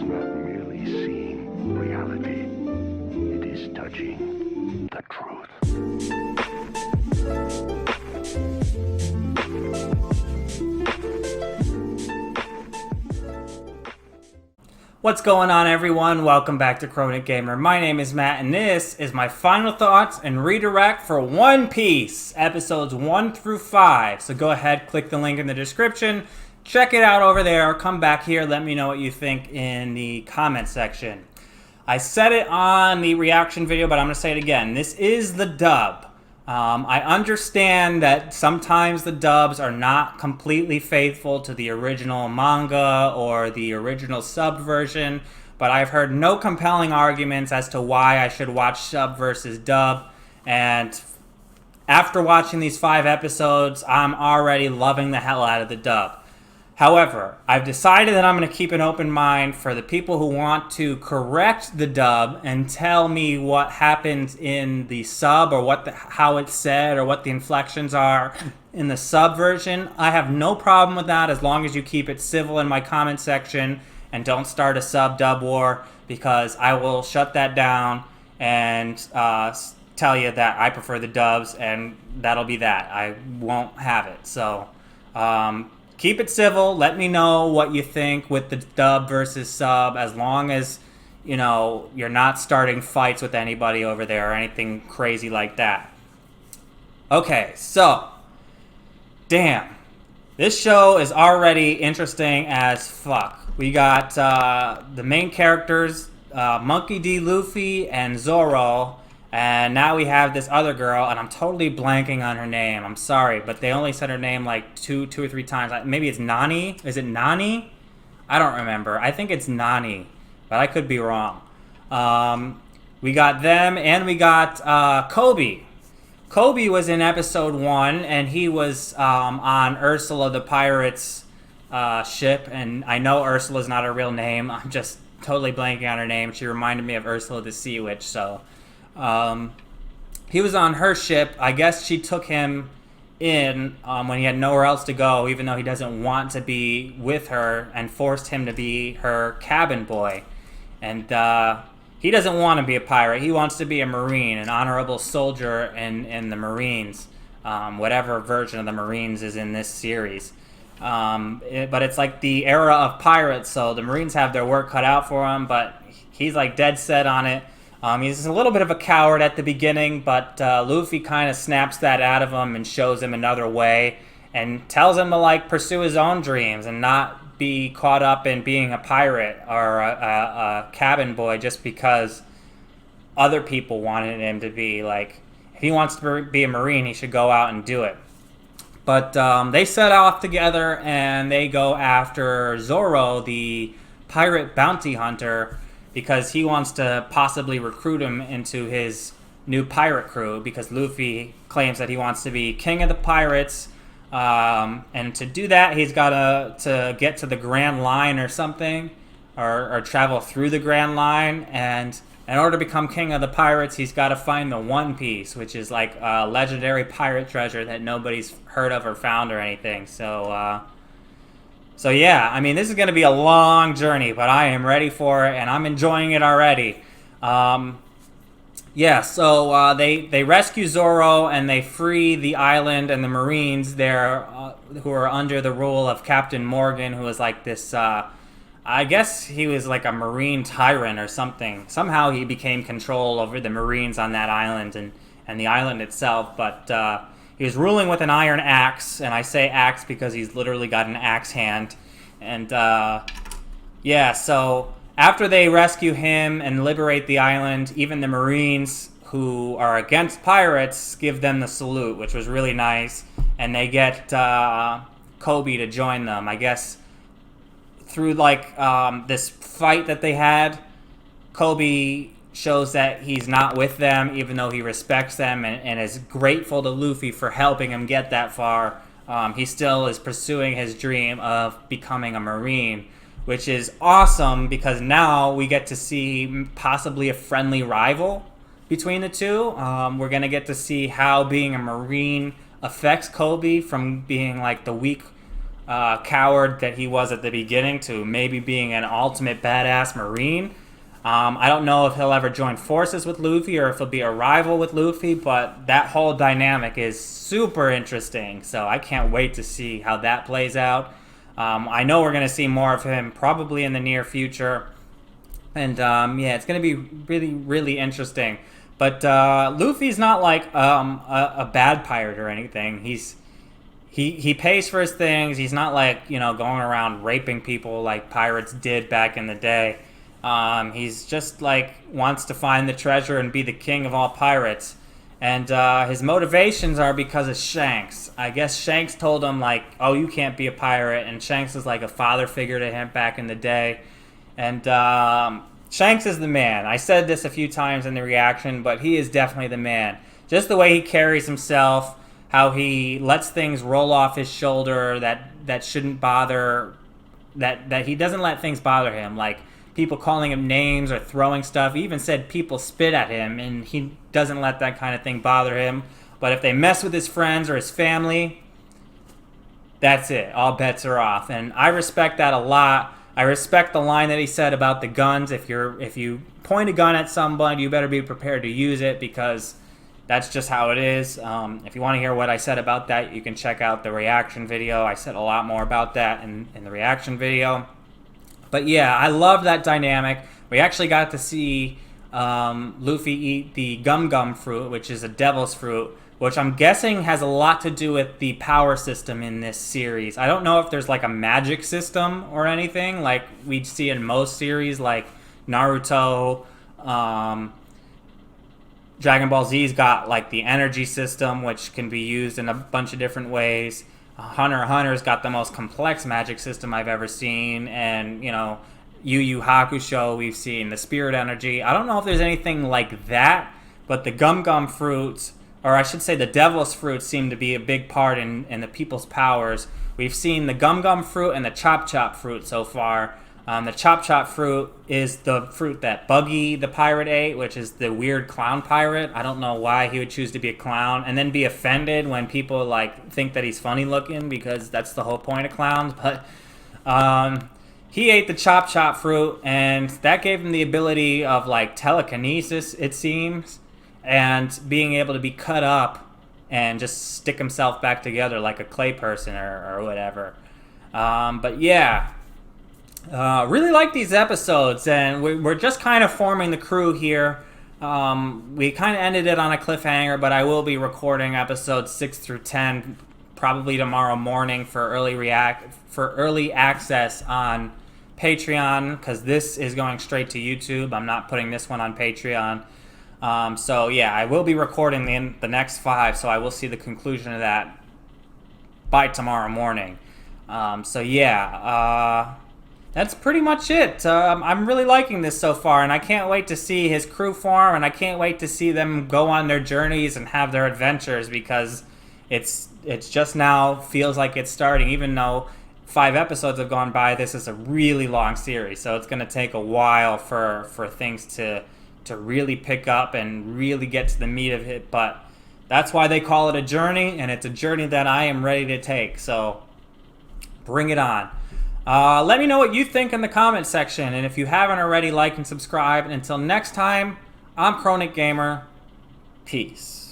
not merely seeing reality, it is touching the truth. What's going on, everyone? Welcome back to Chronic Gamer. My name is Matt, and this is my final thoughts and redirect for One Piece, episodes 1 through 5. So go ahead, click the link in the description, check it out over there, come back here, let me know what you think in the comment section. I said it on the reaction video, but I'm going to say it again. This is the dub. I understand that sometimes the dubs are not completely faithful to the original manga or the original sub version, but I've heard no compelling arguments as to why I should watch sub versus dub, and after watching these 5 episodes, I'm already loving the hell out of the dub. However, I've decided that I'm going to keep an open mind for the people who want to correct the dub and tell me what happened in the sub, or how it's said, or what the inflections are in the sub version. I have no problem with that as long as you keep it civil in my comment section and don't start a sub-dub war, because I will shut that down and tell you that I prefer the dubs, and that'll be that. I won't have it. So, keep it civil. Let me know what you think with the dub versus sub, as long as, you know, you're not starting fights with anybody over there or anything crazy like that. Okay, so, damn. This show is already interesting as fuck. We got the main characters, Monkey D. Luffy and Zoro, and now we have this other girl, and I'm totally blanking on her name. I'm sorry, but they only said her name like two or three times. Maybe it's Nani? Is it Nani? I don't remember. I think it's Nani, but I could be wrong. We got them, and we got Kobe. Kobe was in episode 1, and he was on Ursula the Pirate's ship, and I know Ursula's not her real name. I'm just totally blanking on her name. She reminded me of Ursula the Sea Witch, so... he was on her ship. I guess she took him in when he had nowhere else to go, even though he doesn't want to be with her, and forced him to be her cabin boy. And he doesn't want to be a pirate. He wants to be a Marine, an honorable soldier in the Marines, whatever version of the Marines is in this series. But it's like the era of pirates, so the Marines have their work cut out for them, but he's like dead set on it. He's a little bit of a coward at the beginning, but Luffy kind of snaps that out of him and shows him another way and tells him to like pursue his own dreams and not be caught up in being a pirate or a cabin boy just because other people wanted him to be. Like, if he wants to be a Marine, he should go out and do it. But they set off together and they go after Zoro, the pirate bounty hunter, because he wants to possibly recruit him into his new pirate crew, because Luffy claims that he wants to be king of the pirates, and to do that he's got to get to the Grand Line or something, or travel through the Grand Line, and in order to become king of the pirates he's got to find the One Piece, which is like a legendary pirate treasure that nobody's heard of or found or anything. So yeah, I mean, this is going to be a long journey, but I am ready for it, and I'm enjoying it already. They rescue Zoro, and they free the island and the Marines there, who are under the rule of Captain Morgan, who is like this, I guess he was like a Marine tyrant or something. Somehow he became control over the Marines on that island and the island itself, but... he was ruling with an iron axe, and I say axe because he's literally got an axe hand. And, so after they rescue him and liberate the island, even the Marines who are against pirates give them the salute, which was really nice. And they get Kobe to join them. I guess through, this fight that they had, Kobe shows that he's not with them, even though he respects them and is grateful to Luffy for helping him get that far. He still is pursuing his dream of becoming a Marine, which is awesome because now we get to see possibly a friendly rival between the two. We're going to get to see how being a Marine affects Kobe from being like the weak coward that he was at the beginning to maybe being an ultimate badass Marine. I don't know if he'll ever join forces with Luffy or if he'll be a rival with Luffy, but that whole dynamic is super interesting. So I can't wait to see how that plays out. I know we're going to see more of him probably in the near future. And yeah, it's going to be really, really interesting. But Luffy's not like a bad pirate or anything. He pays for his things. He's not like, going around raping people like pirates did back in the day. He's just like wants to find the treasure and be the king of all pirates. And his motivations are because of Shanks. I guess Shanks told him like, oh, you can't be a pirate. And Shanks is like a father figure to him back in the day. And Shanks is the man. I said this a few times in the reaction, but he is definitely the man. Just the way he carries himself, how he lets things roll off his shoulder that shouldn't bother, that he doesn't let things bother him. Like people calling him names or throwing stuff. He even said people spit at him, and he doesn't let that kind of thing bother him. But if they mess with his friends or his family, that's it. All bets are off. And I respect that a lot. I respect the line that he said about the guns. If you point a gun at somebody, you better be prepared to use it, because that's just how it is. If you want to hear what I said about that, you can check out the reaction video. I said a lot more about that in the reaction video. But yeah, I love that dynamic. We actually got to see Luffy eat the gum fruit, which is a devil's fruit, which I'm guessing has a lot to do with the power system in this series. I don't know if there's like a magic system or anything like we'd see in most series, like Naruto. Dragon Ball Z's got like the energy system, which can be used in a bunch of different ways. Hunter x Hunter's got the most complex magic system I've ever seen, and Yu Yu Hakusho, we've seen the spirit energy. I don't know if there's anything like that, but the gum fruits, or I should say the devil's fruits, seem to be a big part in the people's powers. We've seen the gum fruit and the chop fruit so far. The chop fruit is the fruit that Buggy the pirate ate, which is the weird clown pirate. I don't know why he would choose to be a clown and then be offended when people like think that he's funny looking, because that's the whole point of clowns. But he ate the chop fruit, and that gave him the ability of like telekinesis, it seems, and being able to be cut up and just stick himself back together like a clay person or whatever. But yeah. Really like these episodes, and we're just kind of forming the crew here. We kind of ended it on a cliffhanger, but I will be recording episodes 6 through 10 probably tomorrow morning for early access on Patreon, because this is going straight to YouTube. I'm not putting this one on Patreon. So yeah, I will be recording the next 5, so I will see the conclusion of that by tomorrow morning. So yeah, that's pretty much it. I'm really liking this so far, and I can't wait to see his crew form, and I can't wait to see them go on their journeys and have their adventures, because it's just now feels like it's starting. Even though 5 episodes have gone by, this is a really long series, so it's going to take a while for things to really pick up and really get to the meat of it. But that's why they call it a journey, and it's a journey that I am ready to take. So bring it on. Let me know what you think in the comment section, and if you haven't already, like and subscribe. And until next time, I'm Chronic Gamer. Peace.